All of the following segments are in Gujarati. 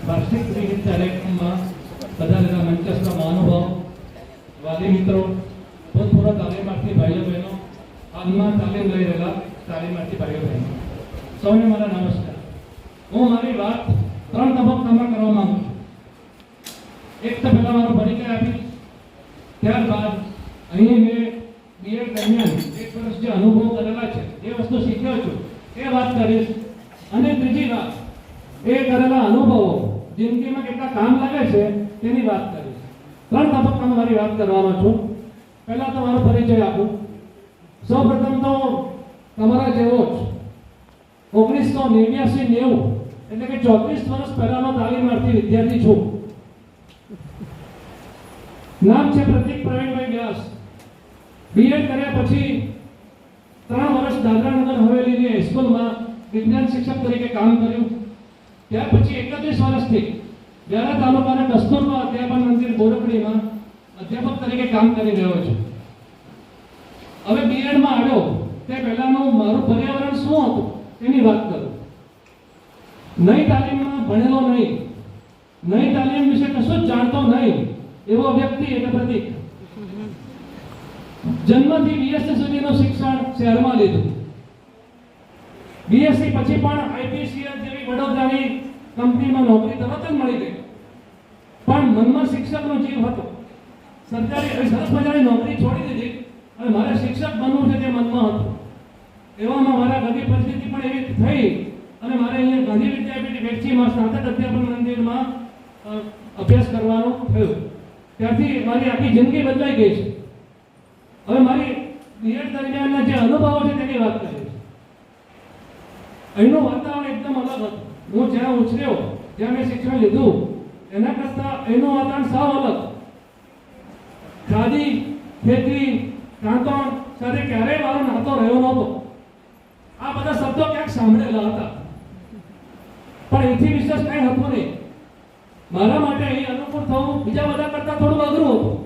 વાર્ષિક પ્રીમિયર કાર્યક્રમમાં પધારેલા મંચસ્થ મહાનુભાવ, વાલી મિત્રો, ભૂતપૂર્વ તાલીમાર્થી ભાઈઓ બહેનો, હાલમાં તાલીમ લઈ રહેલા તાલીમાર્થી ભાઈઓ બહેનો, સૌને મારા નમસ્કાર. હું મારી વાત 3 તબક્કામાં કરવા માંગુ છું. એક તો પહેલા મારો પરિચય આપીશ, ત્યારબાદ અહીં મેં બીએડ દરમિયાન 1 વર્ષ જે અનુભવ કરેલા છે, એ વસ્તુ શીખ્યો છું એ વાત કરીશ. અને ત્રીજી વાત, એ કરેલા અનુભવો જિંદગીમાં કેટલા કામ લાગે છે તેની વાત કરીશ. 3 તબક્કામાં મારી વાત કરવાનો છું. પહેલા તો મારો પરિચય આપું. સૌપ્રથમ તો તમારા જેવો જ 1989-90 એટલે કે 34 વર્ષ પહેલાનો તાલીમાર્થી વિદ્યાર્થી છું. નામ છે પ્રતીક પ્રવીણભાઈ વ્યાસ. બીએડ કર્યા પછી 3 વર્ષ દાદરાનગર હવેલીની હાઈસ્કૂલમાં વિજ્ઞાન શિક્ષક તરીકે કામ કર્યું. ત્યાર પછી 31 વર્ષથી વ્યારા તાલુકાના કસ્તુરબા અધ્યાપન મંદિર બોરકડીમાં અધ્યાપક તરીકે કામ કરી રહ્યો છું. હવે બીએડમાં આવ્યો તે પહેલાનું મારું પર્યાવરણ શું હતું તેની વાત કરું. નઈ તાલીમમાં ભણેલો નહીં, નઈ તાલીમ વિશે કશું જ જાણતો નહીં એવો વ્યક્તિ એટલે પ્રતીક. જન્મથી બીએસસી સુધીનું શિક્ષણ શહેરમાં લીધું. બીએસસી પછી પણ આઈપીસીએલ જેવી વડોદરાની કંપનીમાં નોકરી તરત જ મળી ગઈ. પણ મનમાં શિક્ષકનો જીવ હતો. સરકારી સરસ મજાની નોકરી છોડી દીધી અને મારે શિક્ષક બનવું છે તે મનમાં હતું. એવામાં મારા ઘરની પરિસ્થિતિ પણ એવી થઈ અને મારે અહીંયા ગાંધી વિદ્યાપીઠ વેચીમાં સ્નાતક અધ્યાપન મંદિરમાં અભ્યાસ કરવાનો થયો. ત્યારથી મારી આખી જિંદગી બદલાઈ ગઈ છે. હવે મારી બીએડ દરમિયાનના જે અનુભવો છે તેની વાત કરીશ. અહીંનું વાતાવરણ એકદમ અલગ હતું. હું જ્યાં ઉછર્યો, જ્યાં મેં શિક્ષણ લીધું, એના કરતાં એનું વાતાવરણ સાવ અલગ. ખાદી, ખેતી, કાંતણ સાથે ક્યારેય મારો નાતો રહ્યો નહોતો. આ બધા શબ્દો ક્યાંક સાંભળેલા હતા, પણ એથી વિશેષ કંઈ હતું નહીં. મારા માટે અહીં અનુકૂળ થવું બીજા બધા કરતાં થોડું અઘરું હતું.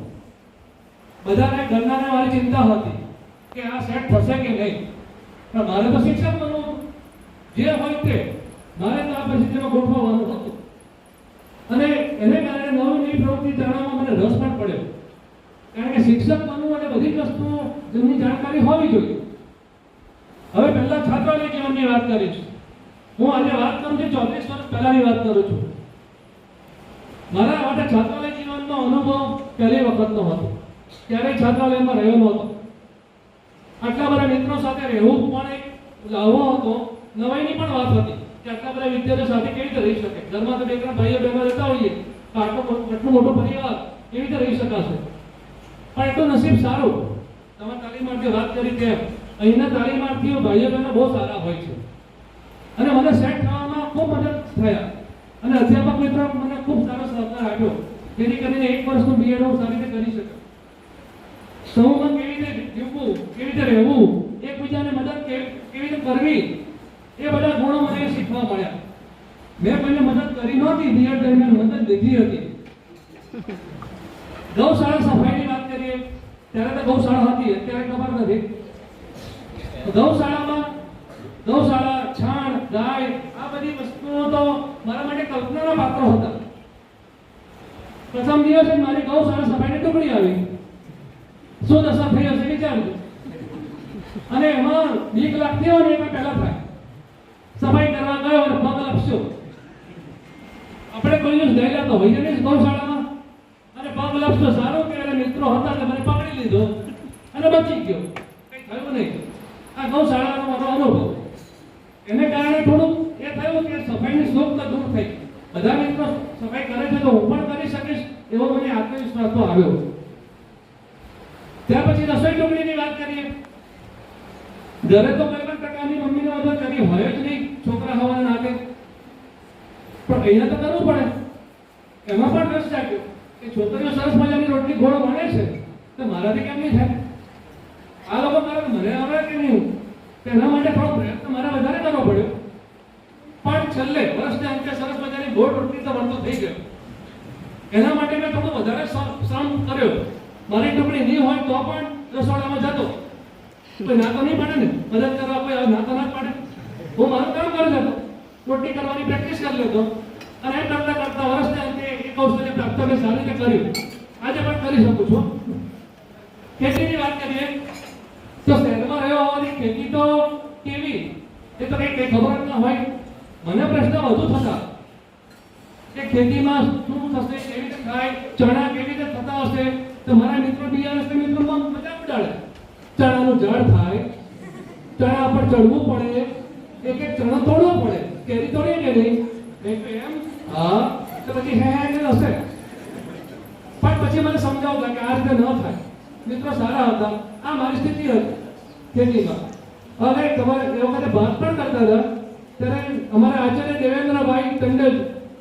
બધાને ઘરનાને મારી ચિંતા હતી કે આ સેટ થશે કે નહીં. પણ મારે તો શિક્ષક બનવું હતું. જે હોય તે મારે તો આ પરિસ્થિતિમાં ગોઠવવાનું હતું. અને એને કારણે નવી પ્રવૃત્તિ જાણવામાં મને રસ પણ પડ્યો. કારણ કે શિક્ષક બનવું અને બધી જ વસ્તુઓ જેમની જાણકારી હોવી જોઈએ. હવે પહેલા છાત્રાલય જીવનની વાત કરીશ. હું આજે વાત કરું છું 34 વર્ષ પહેલાની વાત કરું છું. મારા માટે છાત્રાલય જીવનનો અનુભવ પહેલી વખતનો હતો. ક્યારેય છાત્રાલયમાં રહ્યો નહોતો. આટલા બધા મિત્રો સાથે રહેવું પણ એક લાવો હતો. નવાઈની પણ વાત હતી કે આટલા બધા વિદ્યાર્થીઓ સાથે કેવી રીતે રહી શકે. ઘરમાં તો 2-3 ભાઈઓ બહેનો રહેતા હોઈએ તો આટલું મોટો પરિવાર કેવી રીતે રહી શકાશે. પણ એટલું નસીબ સારું, તમારા તાલીમાર્થી વાત કરી તેમ અહીંના તાલીમાર્થીઓ ભાઈઓ બહેનો બહુ સારા હોય છે અને મને સેટ થવામાં ખૂબ મદદ થયા. અને અધ્યાપક મિત્રો મને ખૂબ સારો સહકાર આપ્યો, જેથી કરીને 1 વર્ષનું બીએડ હું સારી રીતે કરી શક્યો. સમૂહમાં કેવી રીતે જીવવું, કેવી રીતે રહેવું, એકબીજાને મદદ કેવી રીતે કરવી, એ બધા ગુણો મને શીખવા મળ્યા. મેં કોઈને મદદ કરી નહોતી, બીએડ દરમિયાન મદદ લીધી હતી. ગૌશાળા સફાઈની વાત કરીએ ત્યારે તો ગૌશાળા હતી, અત્યારે ખબર નથી. ગૌશાળા, છાણ, ગાય, આ બધી વસ્તુઓ તો મારા માટે કલ્પનાના પાત્રો હતા. પ્રથમ દિવસે મારી ગૌશાળા સફાઈની ટુકડી આવી. શું દશા થઈ હશે વિચારજો. અને એમાં બીક લાગતી હોય ને એમાં પહેલા થાય. સફાઈ કરવા ગયો અને પગ લપસ્યો. આપણે કોઈ દિવસ ગયેલા તો હોય ને ગૌશાળામાં અને પગ લપસ્યો. સારું કે એને મિત્રો હતા એટલે મને પકડી લીધો અને બચી ગયો, કંઈ થયું નહીં. આ ગૌશાળાનો મારો અનુભવ. એને કારણે થોડું એ થયું કે સફાઈની શોખ તો દૂર થઈ. બધા મિત્રો સફાઈ કરે છે તો હું પણ કરી શકીશ એવો મને આત્મવિશ્વાસ તો આવ્યો. ત્યાર પછી રસોઈ ટોકરીની વાત કરીએ. ઘરે તો કોઈ પણ પ્રકારની મમ્મીને મદદ કરી હોય જ નહીં છોકરા હોવાના નાતે, પણ અહીંયા તો કરવું પડે. એમાં પણ રસ જાગ્યો કે છોકરીઓ સરસ મજાની રોટલી ઘોડો બને છે તો મારાથી કેમ નહીં થાય. આ લોકો કરે તો મને આવડે કે નહીં. તેના માટે થોડો પ્રયત્ન મારે વધારે કરવો પડ્યો. પણ છેલ્લે વર્ષના અંતે સરસ મજાની ગોળ રોટલી તો બનતો થઈ ગયો. એના માટે મેં થોડું વધારે શ્રમ કર્યો. મારી ટુકડી નહીં હોય તો પણ રસોડામાં જતો. કોઈ ના તો નહીં પડે ને, મદદ કરવા કોઈ ના તો ના પડે. હું મારું કામ કરી લેતો, રોટલી કરવાની પ્રેક્ટિસ કરી લેતો અને એમ કરતા કરતા તમે સારી રીતે કર્યું, આજે પણ કરી શકો છો. ખેતીની વાત કરીએ તો શહેરમાં રહ્યો હોવાની ખેતી તો કેવી એ તો કઈ ખબર જ ના હોય. મને પ્રશ્ન વધુ થતા કે ખેતીમાં શું થશે, કેવી રીતે થાય, ચણા કેવી રીતે થતા હશે. તો મારા મિત્રો બિયારસ મિત્રોમાં મજાક ઉડાડે. ચણાનું ઝાડ થાય, ચણા પર ચડવું પડે, એક એક ચણો તોડવો પડે, કેરી તોડીએ કે નહીં? એમ હા, તો પછી હે હશે. પણ પછી મને સમજાવતા કે આ રીતે ન થાય. મિત્રો સારા હતા. આ મારી સ્થિતિ હતી ખેતીમાં. હવે તમારે એ વખતે વાત પણ કરતા હતા ત્યારે અમારા આચાર્ય દેવેન્દ્રભાઈ ટંડેલ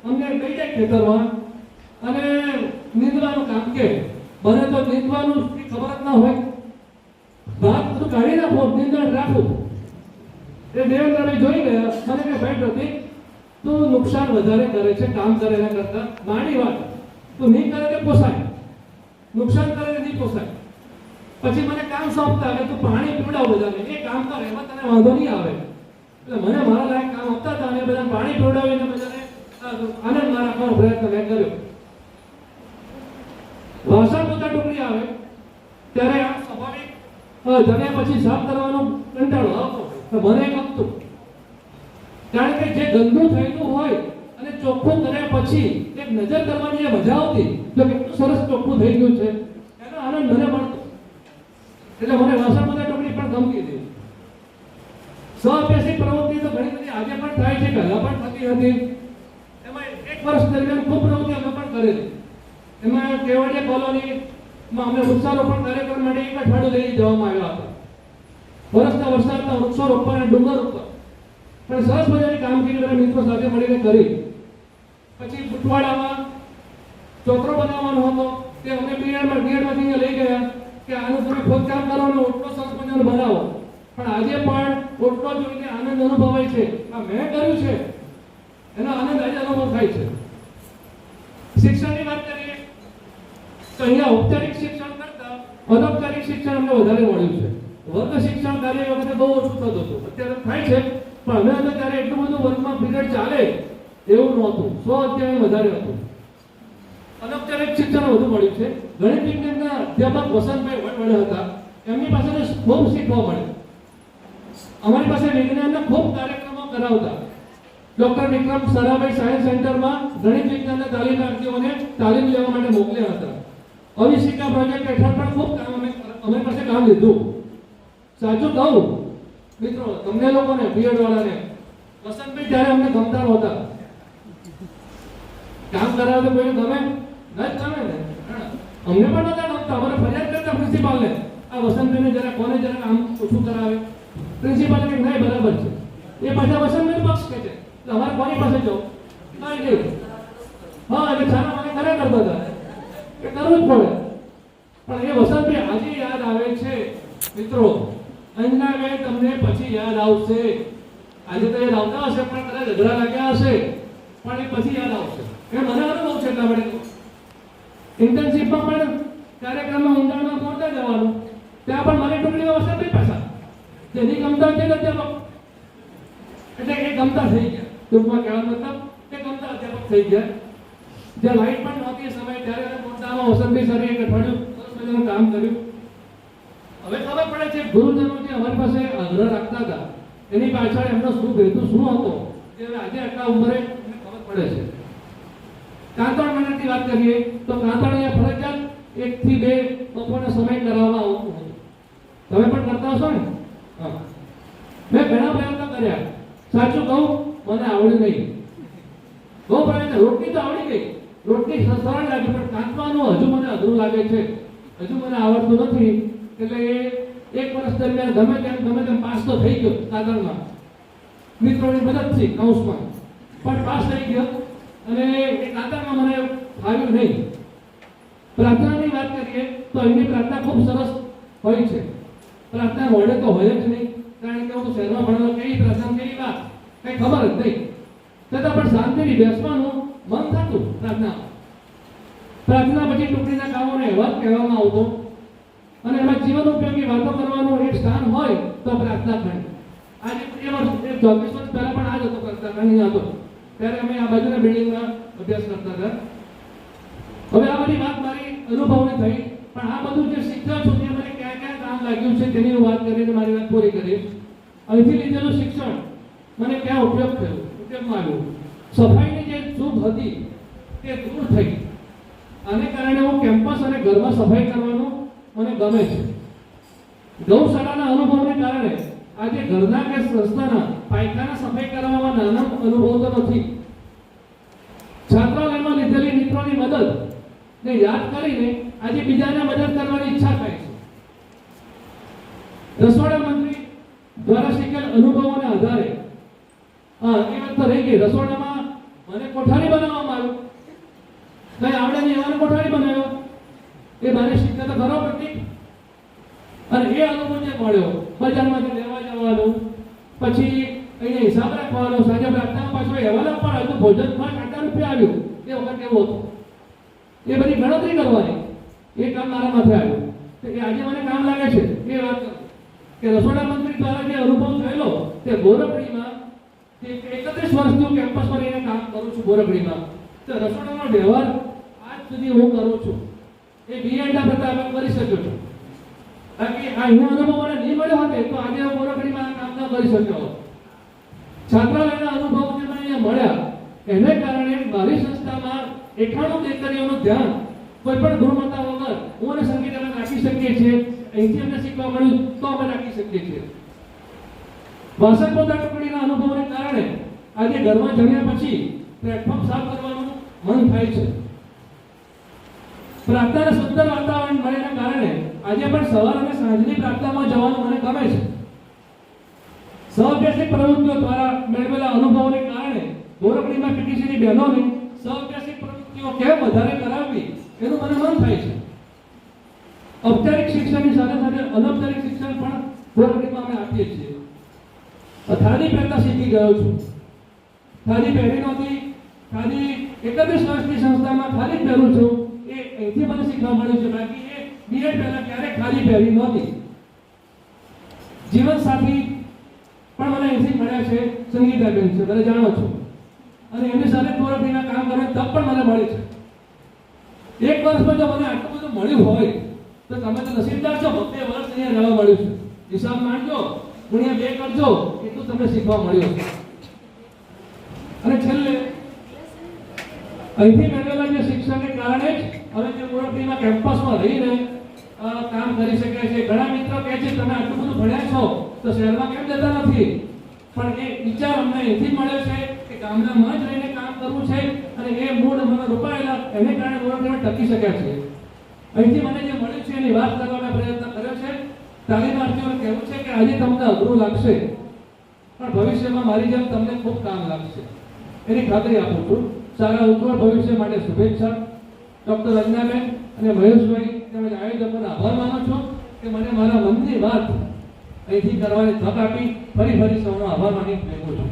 અમને લઈ જાય ખેતરમાં અને નીંદવાનું કામ કે બને તો નીંદવાનું ખબર જ ના હોય, ભાત બધું કાઢી નાખો, નીંદણ રાખો. એ દેવેન્દ્રભાઈ જોઈ ગયા. મને કે ભાઈ પ્રતિક, તું નુકસાન વધારે કરે છે કામ કરે એના કરતા. મારી વાત, તું નહીં કરે તે પોસાય, નુકસાન કરે તે નહીં પોસાય. પછી મને કામ સોંપતા કે તું પાણી પીવડાવ બધાને, એ કામ કર, એમાં તને વાંધો નહીં આવે. એટલે મને મારા લાયક કામ આપતા હતા અને બધાને પાણી પીવડાવીને બધાને આનંદમાં રાખવાનો પ્રયત્ન મેં કર્યો. વાસણ પોતા ટુકડી આવે ત્યારે આમ સ્વાભાવિક જમ્યા પછી સાફ કરવાનો કંટાળો આવતો. મને ગમતું, કારણ કે જે ગંદુ થયેલું હોય અને ચોખ્ખું કર્યા પછી એક નજર કરવાની જે મજા આવતી, તો કેટલું સરસ ચોખ્ખું થઈ ગયું છે એનો આનંદ મને મળતો. એટલે મને વાસણ પોતા ટુકડી પણ ગમતી હતી. સ્વ-અભ્યાસી પ્રવૃત્તિ તો ઘણી બધી આજે પણ થાય છે, પહેલા પણ થતી હતી. એમાં એક વર્ષ દરમિયાન ખૂબ પ્રવૃત્તિ અમે પણ કરેલી. એમાં કેવડિયા કોલોનીમાં અમને વૃક્ષારોપણ કાર્યક્રમ માટે એક અઠવાડિયું લઈ જવામાં આવ્યા હતા. વર્ષના વરસાદના વૃક્ષો રોપવા અને ડુંગર ઉપર પણ સરસ મજાની કામગીરી બધા મિત્રો સાથે મળીને કરી. પછી બુટવાડામાં ચોતરો બનાવવાનો હતો, તે અમે બીએડમાંથી લઈ ગયા કે આનું તમે ખોદકામ કરો અને ઓટલો સરસ મજાનો બનાવો. પણ આજે પણ ઓટલો જોઈને આનંદ અનુભવાય છે. આ મેં કર્યું છે એનો આનંદ આજે અનુભવ થાય છે. શિક્ષણની વાત કરીએ તો અહીંયા ઔપચારિક શિક્ષણ કરતા અનૌપચારિક શિક્ષણ અમને વધારે મળ્યું છે. વર્ગ શિક્ષણ કાર્ય વખતે બહુ ઓછું થતું હતું, અત્યારે થાય છે પણ અમે હતા ત્યારે એટલું બધું વર્ગમાં પીરિયડ ચાલે એવું નહોતું. સ્વ અધ્યાયન વધારે હતું. અનૌપચારિક શિક્ષણ વધુ મળ્યું છે. ગણિત વિજ્ઞાનના અધ્યાપક વસંતભાઈ વડવડે હતા, એમની પાસે ખૂબ શીખવા મળે. અમારી પાસે વિજ્ઞાનના ખૂબ કાર્યક્રમો કરાવતા. ડોક્ટર વિક્રમ સરાભાઈ સાયન્સ સેન્ટરમાં ગણિત વિજ્ઞાનના તાલીમાર્થીઓને તાલીમ લેવા માટે મોકલ્યા હતા. અવિષિકા પ્રોજેક્ટ હેઠળ પણ ખૂબ કામ અમારી પાસે કામ લીધું. સાચું કહું મિત્રો તમને લોકોને બીએડ વાળાને, વસંતભાઈ ત્યારે અમને ગમતા નહોતા. કામ કરાવે તો કોઈ ગમે ન જ ગમે ને. અમને પણ નહોતા ગમતા. અમારે ફરિયાદ કરતા પ્રિન્સિપાલને, આ વસંતભાઈને જરા કોને જરા કામ ઓછું કરાવે. પ્રિન્સિપાલ કે નહીં બરાબર છે. એ પાછા વસંતભાઈ પક્ષ કે છે એટલે અમારે કોની પાસે જવું? નહીં. હા, એટલે છાના મને કરે કરતા હતા કે કરવું જ પડે. પણ એ વસંતભાઈ આજે યાદ આવે છે મિત્રો. અંજના બેન તમને પછી યાદ આવશે. આજે તો યાદ આવતા હશે પણ કદાચ ઝઘડા લાગ્યા હશે પણ એ પછી યાદ આવશે. એ મને અનુભવ છે. એટલા માટે ઇન્ટર્નશીપમાં પણ કાર્યક્રમમાં ઊંડાણમાં પહોંચતા જવાનું, ત્યાં પણ મારી ટુકડીઓ વસંતભાઈ પાછા જેની ગમતા છે અધ્યાપક, એટલે એ ગમતા થઈ ગયા. ટૂંકમાં કહેવાનો મતલબ એ ગમતા અધ્યાપક થઈ ગયા. જે લાઈટ પણ નહોતી સમય ત્યારે મોટામાં વસંતભાઈ સરે એક અઠવાડિયું સરસ મજાનું કામ કર્યું. હવે ખબર પડે છે ગુરુજનો જે અમારી પાસે આગ્રહ રાખતા હતા એની પાછળ એમનો શું હેતુ શું હતો એ આજે આટલા ઉંમરે ખબર પડે છે. કાંતણ મંડળની વાત કરીએ તો કાંતણ અહીંયા ફરજિયાત 1 થી 2 બપોરના સમય કરાવવામાં આવતું હતું. તમે પણ કરતા હશો ને? હા, મેં ઘણા પ્રયત્નો કર્યા. સાચું કહું મને આવડ્યું નહીં. બહુ પ્રયત્ન. રોટલી તો આવડી ગઈ, રોટલી સરળ લાગી, પણ કાંતવાનું હજુ મને અઘરું લાગે છે, હજુ મને આવડતું નથી. એટલે એ 1 વર્ષ દરમિયાન ગમે તેમ પાસ તો થઈ ગયો કાંતણમાં, મિત્રોની મદદથી કૌશમાં પણ પાસ થઈ ગયો. અને એ કાંતણમાં મને ફાવ્યું નહીં. પ્રાર્થનાની વાત કરીએ તો એમની પ્રાર્થના ખૂબ સરસ હોય છે. પ્રાર્થના મોડે તો હોય જ નહીં, કારણ કે હું શહેરમાં ભણેલો, કેવી પ્રાર્થના કેવી વાત કઈ ખબર જ નહીં. છતાં પણ શાંતિથી બેસવાનું મન થતું પ્રાર્થના. પ્રાર્થના પછી ટુકડીના કામોને એવા જ કહેવામાં આવતો અને એમાં જીવન ઉપયોગી વાતો કરવાનું એક સ્થાન હોય તો પ્રાર્થના ખંડ. આજે એ વર્ષ 24 વર્ષ પહેલા પણ આ જ હતો કરતા નહીં હતો. ત્યારે અમે આ બાજુના બિલ્ડિંગમાં અભ્યાસ કરતા હતા. હવે આ બધી વાત મારી અનુભવની થઈ, પણ આ બધું જે શીખ્યો છું તે મને ક્યાં ક્યાં કામ લાગ્યું છે તેની હું વાત કરીને મારી વાત પૂરી કરીશ. અહીંથી લીધેલું શિક્ષણ મને ક્યાં ઉપયોગમાં આવ્યું. સફાઈની જે ચૂક હતી તે દૂર થઈ. આને કારણે હું કેમ્પસ અને ઘરમાં સફાઈ કરવાનું મને ગમે છે. ગૌશાળાના અનુભવને કારણે આજે ઘરના કે સંસ્થાના પાયખાના સફાઈ કરવામાં નાનો અનુભવ તો નથી. છાત્રાલયમાં લીધેલી મિત્રોની મદદ ને યાદ કરીને આજે બીજાને મદદ કરવાની ઈચ્છા થાય છે. રસોડા મંત્રી દ્વારા શીખેલ અનુભવોને આધારે એ વાત તો રહી ગઈ. રસોડામાં મને કોઠારી બનાવવામાં આવ્યું. કઈ આવડે નહીં એવાને કોઠારી બનાવ્યો. એ મારે શીખતા તો ખરો પ્રતિક. અને એ અનુભવ જે મળ્યો બજારમાંથી લેવા જવાનું, પછી અહીંયા હિસાબ રાખવાનો, સાંજે પ્રાર્થના પાછો અહેવાલ આપવાનો, તો ભોજન માં આટલા રૂપિયા આવ્યું એ વખત કેવું હતું એ બધી ગણતરી કરવાની. એ કામ મારા માથે આવ્યું. તો એ આજે મને કામ લાગે છે. એ વાત કે રસોડા મંત્રી દ્વારા જે અનુભવ થયેલો તે બોરકડીમાં 31 વર્ષથી કેમ્પસ પર એને કામ કરું છું. બોરકડીમાં તો રસોડાનો વ્યવહાર આજ સુધી હું કરું છું. એ બીએડના પ્રતાપે કરી શક્યો છું. બાકી આ હું અનુભવ મને નહીં મળ્યો હોત તો આજે હું બોરકડીમાં કામ ન કરી શક્યો હોત. છાત્રાલયના અનુભવ જે મને અહીંયા મળ્યા એને કારણે મારી સંસ્થામાં 91 દીકરીઓનું ધ્યાન કોઈ પણ ગુણવત્તા વગર હું અને સંગીતાને રાખી શકીએ છીએ. અહીંથી અમને શીખવા મળ્યું તો અમે રાખી શકીએ છીએ. વાસણ પોતા ટુકડીના અનુભવને કારણે આજે ઘરમાં જમ્યા પછી પ્લેટફોર્મ સાફ કરવાનું મન થાય છે. પ્રાર્થનાના સુંદર વાતાવરણ મળ્યાના કારણે આજે પણ સવાર અને સાંજની પ્રાર્થનામાં જવાનું મને ગમે છે. સહઅભ્યાસિક પ્રવૃત્તિઓ દ્વારા મેળવેલા અનુભવોને કારણે બોરકડીમાં પીટીસીની બહેનોને સહઅભ્યાસિક પ્રવૃત્તિઓ કેમ વધારે કરાવવી એનું મને મન થાય છે. ઔપચારિક શિક્ષણની સાથે સાથે અનૌપચારિક શિક્ષણ પણ બોરકડીમાં અમે આપીએ છીએ. થાળી પહેરતા શીખી ગયો છું. થાળી પહેરી નહોતી. થાળી 31 વર્ષની સંસ્થામાં થાળી પહેરું છું. એ અહીંથી મને શીખવા મળ્યું છે. બાકી એ બીએડ પહેલા ક્યારેક થાળી પહેરી નહોતી. જીવન સાથી પણ મને અહીંથી મળ્યા છે. સંગીતાબેન છે, તમે જાણો છો. અને એમની સાથે બોરકડીના કામ કરવાની તક પણ મને મળી છે. એક વર્ષમાં જો મને આટલું બધું મળ્યું હોય તો તમે તો નસીબદાર છો. 2 વર્ષ અહીંયા રહેવા મળ્યું છે. હિસાબ માંડજો, ગુણ્યા 2 કરજો, એટલું તમને શીખવા મળ્યું છે. અને છેલ્લે અહીંથી મેળવેલા જે શિક્ષણને કારણે જ હવે જે બોરકડીના કેમ્પસમાં રહીને કામ કરી શકાય છે. ઘણા મિત્રો કહે છે તમે આટલું બધું ભણ્યા છો તો શહેરમાં કેમ જતા નથી? પણ એ વિચાર અમને અહીંથી મળ્યો છે કે ગામડામાં જ રહીને કામ કરવું છે. અને એ મૂળ મને રોપાયેલા એને કારણે બોરકડીમાં ટકી શક્યા છે. અહીંથી મને જે મળ્યું છે એની વાત કરવાનો પ્રયત્ન કર્યો છે. તાલીમાર્થીઓને કહેવું છે કે આજે તમને અઘરું લાગશે પણ ભવિષ્યમાં મારી જેમ તમને ખૂબ કામ લાગશે એની ખાતરી આપું છું. સારા ઉજ્જવળ ભવિષ્ય માટે શુભેચ્છા. ડોક્ટર રંજનાબેન અને મહેશભાઈ તેમજ આયોજકોનો આભાર માનું છું કે મને મારા મનની વાત અહીંથી કરવાની તક આપી. ફરી સૌનો આભાર માની બેઠું છું.